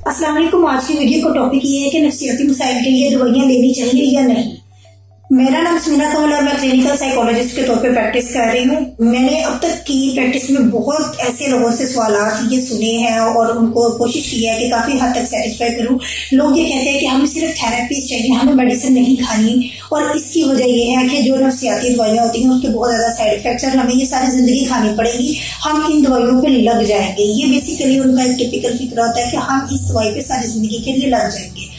अस्सलाम वालेकुम। आज की वीडियो का टॉपिक ये है कि नफ्सियाती मसाइल के लिए दवाइयाँ लेनी चाहिए या नहीं। मेरा नाम सुमीना कमल और मैं क्लिनिकल साइकोलॉजिस्ट के तौर पे प्रैक्टिस कर रही हूँ। मैंने अब तक की प्रैक्टिस में बहुत ऐसे लोगों से सवालात ये सुने हैं और उनको कोशिश की है कि काफी हद तक सेटिस्फाई करूँ। लोग ये कहते हैं कि हमें सिर्फ थेरेपीज चाहिए, हमें मेडिसिन नहीं खानी, और इसकी वजह ये है कि जो नफ्सियाती दवाइयाँ होती हैं उसके बहुत ज्यादा साइड इफेक्ट्स और हमें ये सारी जिंदगी खानी पड़ेगी, हम इन दवाइयों पे लग जाएंगे। ये बेसिकली उनका एक टिपिकल फिक्र होता है कि हम इस दवाई पे सारी जिंदगी के लिए लग जाएंगे।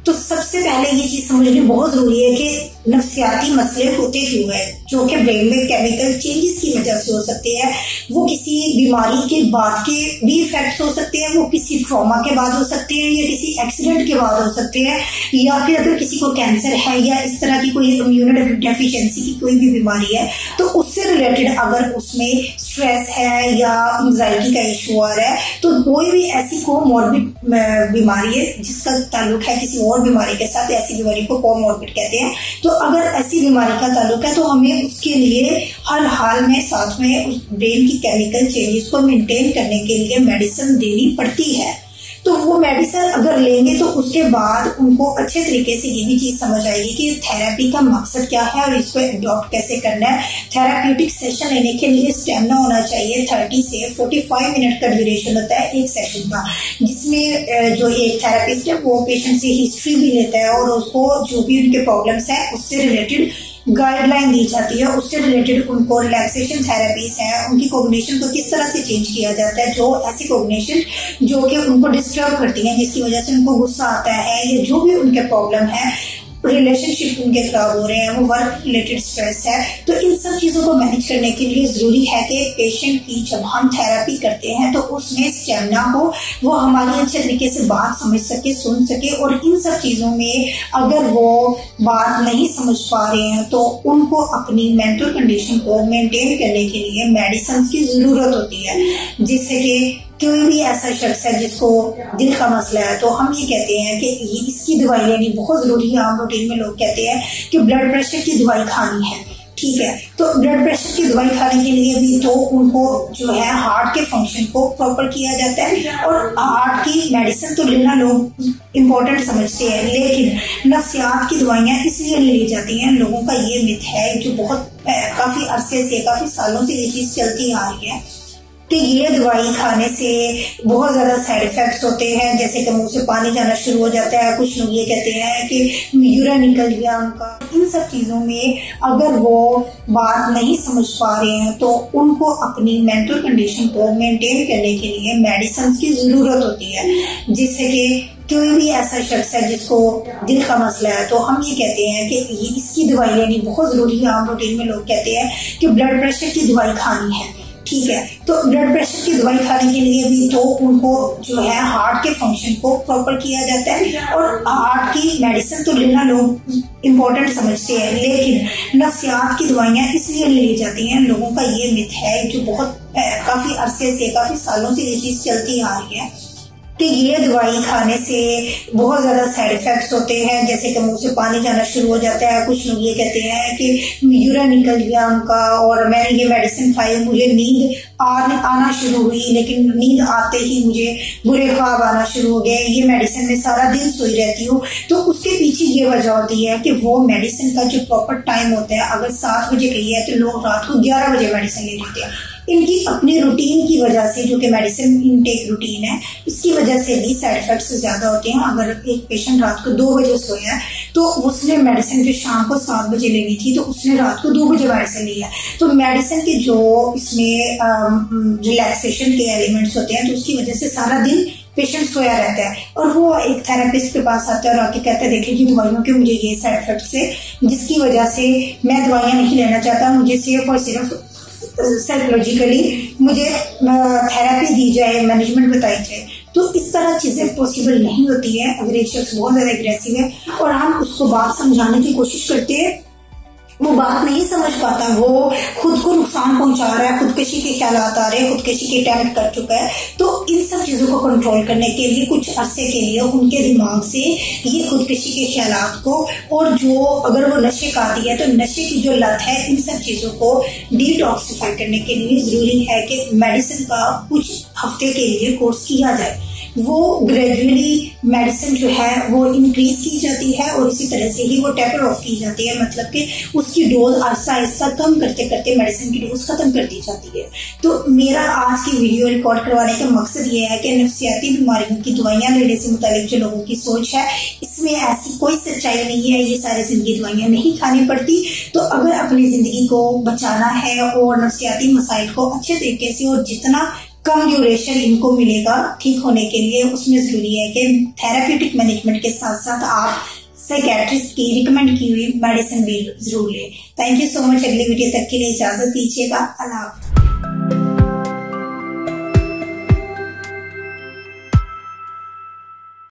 तो सबसे पहले ये चीज समझनी बहुत जरूरी है कि नफ्सियाती मसले होते क्यों है, जो कि ब्रेन में केमिकल चेंजेस की वजह से हो सकते हैं। वो किसी बीमारी के बाद के भी इफेक्ट हो सकते हैं, वो किसी ट्रॉमा के बाद हो सकते हैं, या किसी एक्सीडेंट के बाद हो सकते हैं, या फिर अगर किसी को कैंसर है या इस तरह की कोई इम्यूनो डेफिशिएंसी की कोई भी बीमारी है तो उससे रिलेटेड अगर उसमें स्ट्रेस है या एंजाइटी का इशू आ रहा है तो कोई भी ऐसी कोमॉर्बिड बीमारी है जिसका ताल्लुक है किसी और बीमारी के साथ, ऐसी बीमारी को कोमॉर्बिड कहते हैं। तो अगर ऐसी बीमारी का ताल्लुक है तो हमें उसके लिए हर हाल में साथ में उस ब्रेन की केमिकल चेंजेस को मेंटेन करने के लिए मेडिसिन देनी पड़ती है। तो वो मेडिसिन अगर लेंगे तो उसके बाद उनको अच्छे तरीके से ये भी चीज समझ आएगी कि थेरेपी का मकसद क्या है और इसको अडॉप्ट कैसे करना है। थेराप्यूटिक सेशन लेने के लिए स्टेमिना होना चाहिए। 30 से 45 मिनट का ड्यूरेशन होता है एक सेशन का, जिसमें जो एक थेरेपिस्ट है वो पेशेंट से हिस्ट्री भी लेता है और उसको जो भी उनके प्रॉब्लम्स है उससे रिलेटेड गाइडलाइन दी जाती है। उससे रिलेटेड उनको रिलैक्सेशन थेरेपीज है, उनकी कोग्निशन को किस तरह से चेंज किया जाता है, जो ऐसी कोग्निशन जो कि उनको डिस्टर्ब करती है, जिसकी वजह से उनको गुस्सा आता है, या जो भी उनके प्रॉब्लम है, रिलेशनशिप उनके खराब हो रहे हैं, वो वर्क रिलेटेड स्ट्रेस है, तो इन सब चीजों को मैनेज करने के लिए जरूरी है कि पेशेंट की जब हम थेरेपी करते हैं तो उसमें स्टेमिना हो, वो हमारी अच्छे तरीके से बात समझ सके, सुन सके। और इन सब चीजों में अगर वो बात नहीं समझ पा रहे हैं तो उनको अपनी मेंटल कंडीशन को मेंटेन करने के लिए मेडिसिन की जरूरत होती है। जिससे कि कोई भी ऐसा शख्स है जिसको दिल का मसला है तो हम ये कहते हैं कि इसकी दवाई लेनी बहुत जरूरी है। आम रूटीन में लोग कहते हैं कि ब्लड प्रेशर की दवाई खानी है, ठीक है, तो ब्लड प्रेशर की दवाई खाने के लिए भी तो उनको जो है हार्ट के फंक्शन को प्रॉपर किया जाता है, और हार्ट की मेडिसिन तो लेना लोग इम्पोर्टेंट समझते हैं, लेकिन नफ्सियात की दवाइयाँ इसलिए नहीं ली जाती हैं। लोगों का ये मिथ है जो बहुत काफी अरसे से, काफी सालों से ये चीज चलती आ रही है कि ये दवाई खाने से बहुत ज्यादा साइड इफेक्ट्स होते हैं, जैसे कि मुंह से पानी जाना शुरू हो जाता है। कुछ लोग ये कहते हैं कि यूरिन निकल गया उनका। इन सब चीजों में अगर वो बात नहीं समझ पा रहे हैं तो उनको अपनी मेंटल कंडीशन को मेंटेन करने के लिए मेडिसिन की जरूरत होती है। जिससे कि कोई भी ऐसा शख्स है जिसको दिल का मसला है तो हम ये कहते हैं कि इसकी दवाई लेनी बहुत जरूरी है। आम रूटीन में लोग कहते हैं कि ब्लड प्रेशर की दवाई खानी है, ठीक है, तो ब्लड प्रेशर की दवाई खाने के लिए भी तो उनको जो है हार्ट के फंक्शन को प्रॉपर किया जाता है, और हार्ट की मेडिसिन तो लेना लोग इम्पोर्टेंट समझते हैं, लेकिन नफ्सियात की दवाइयाँ इसलिए नहीं ली जाती हैं। लोगों का ये मिथ है जो बहुत काफी अरसे से, काफी सालों से ये चीज चलती आ रही है कि ये दवाई खाने से बहुत ज्यादा साइड इफेक्ट्स होते हैं, जैसे कि मुंह से पानी जाना शुरू हो जाता है। कुछ लोग ये कहते हैं कि यूरिन निकल गया उनका, और मैंने ये मेडिसिन खाई, मुझे नींद आना शुरू हुई, लेकिन नींद आते ही मुझे बुरे ख्वाब आना शुरू हो गए, ये मेडिसिन में सारा दिन सोई रहती हूँ। तो उसके पीछे ये वजह होती है कि वो मेडिसिन का जो प्रॉपर टाइम होता है, अगर 7 बजे कही है तो लोग रात को 11 बजे मेडिसिन ले लेते हैं। इनकी अपनी रूटीन की वजह से, जो कि मेडिसिन इनटेक रूटीन है, इसकी वजह से भी साइड इफेक्ट्स ज्यादा होते हैं। अगर एक पेशेंट रात को 2 बजे सोया है तो उसने मेडिसिन जो शाम को 7 बजे लेनी थी तो उसने रात को 2 बजे मेडिसिन लिया, तो मेडिसिन के जो इसमें रिलैक्सेशन के एलिमेंट्स होते हैं तो उसकी वजह से सारा दिन पेशेंट सोया रहता है। और वो एक थेरेपिस्ट के पास आता है और आके कहता है देखिए जी दवाइयों के मुझे ये साइड इफेक्ट्स है, जिसकी वजह से मैं दवाइयाँ नहीं लेना चाहता, मुझे सिर्फ और सिर्फ साइकोलॉजिकली मुझे थेरेपी दी जाए, मैनेजमेंट बताई जाए। तो इस तरह चीजें पॉसिबल नहीं होती है। अगर एक शख्स बहुत ज्यादा एग्रेसिव है और हम उसको बात समझाने की कोशिश करते हैं, वो बात नहीं समझ पाता, वो खुद को नुकसान पहुंचा रहा है, खुदकशी के ख्यालात आ रहे हैं, खुदकशी के अटेम्प्ट कर चुका है। तो इन सब चीजों को कंट्रोल करने के लिए कुछ अरसे के लिए उनके दिमाग से ये खुदकशी के ख्यालात को, और जो अगर वो नशे का आदी है तो नशे की जो लत है, इन सब चीजों को डिटॉक्सिफाई करने के लिए जरूरी है कि मेडिसिन का कुछ हफ्ते के लिए कोर्स किया जाए। वो ग्रेजुअली मेडिसिन जो है वो इंक्रीज की जाती है और इसी तरह से ही वो टेपर ऑफ की जाती है, मतलब कि उसकी डोज आहिस्ता आहिस्ता कम करते करते मेडिसिन की डोज खत्म कर दी जाती है। तो मेरा आज की वीडियो रिकॉर्ड करवाने का मकसद ये है कि नफ्सियाती बीमारियों की दवाइयां लेने से मुतालिक जो लोगों की सोच है, इसमें ऐसी कोई सच्चाई नहीं है, ये सारी जिंदगी दवाइयां नहीं खानी पड़ती। तो अगर अपनी जिंदगी को बचाना है और नफ्सियाती मसाइल को अच्छे तरीके से और जितना कम ड्यूरेशन इनको मिलेगा ठीक होने के लिए, उसमें जरूरी है कि थेराप्यूटिक मैनेजमेंट के साथ साथ आप साइकेट्रिस्ट की रिकमेंड की हुई मेडिसिन भी जरूर लें। Thank you so much. अगली वीडियो तक के लिए इजाजत दीजिएगा। अल्लाह हाफ़िज़।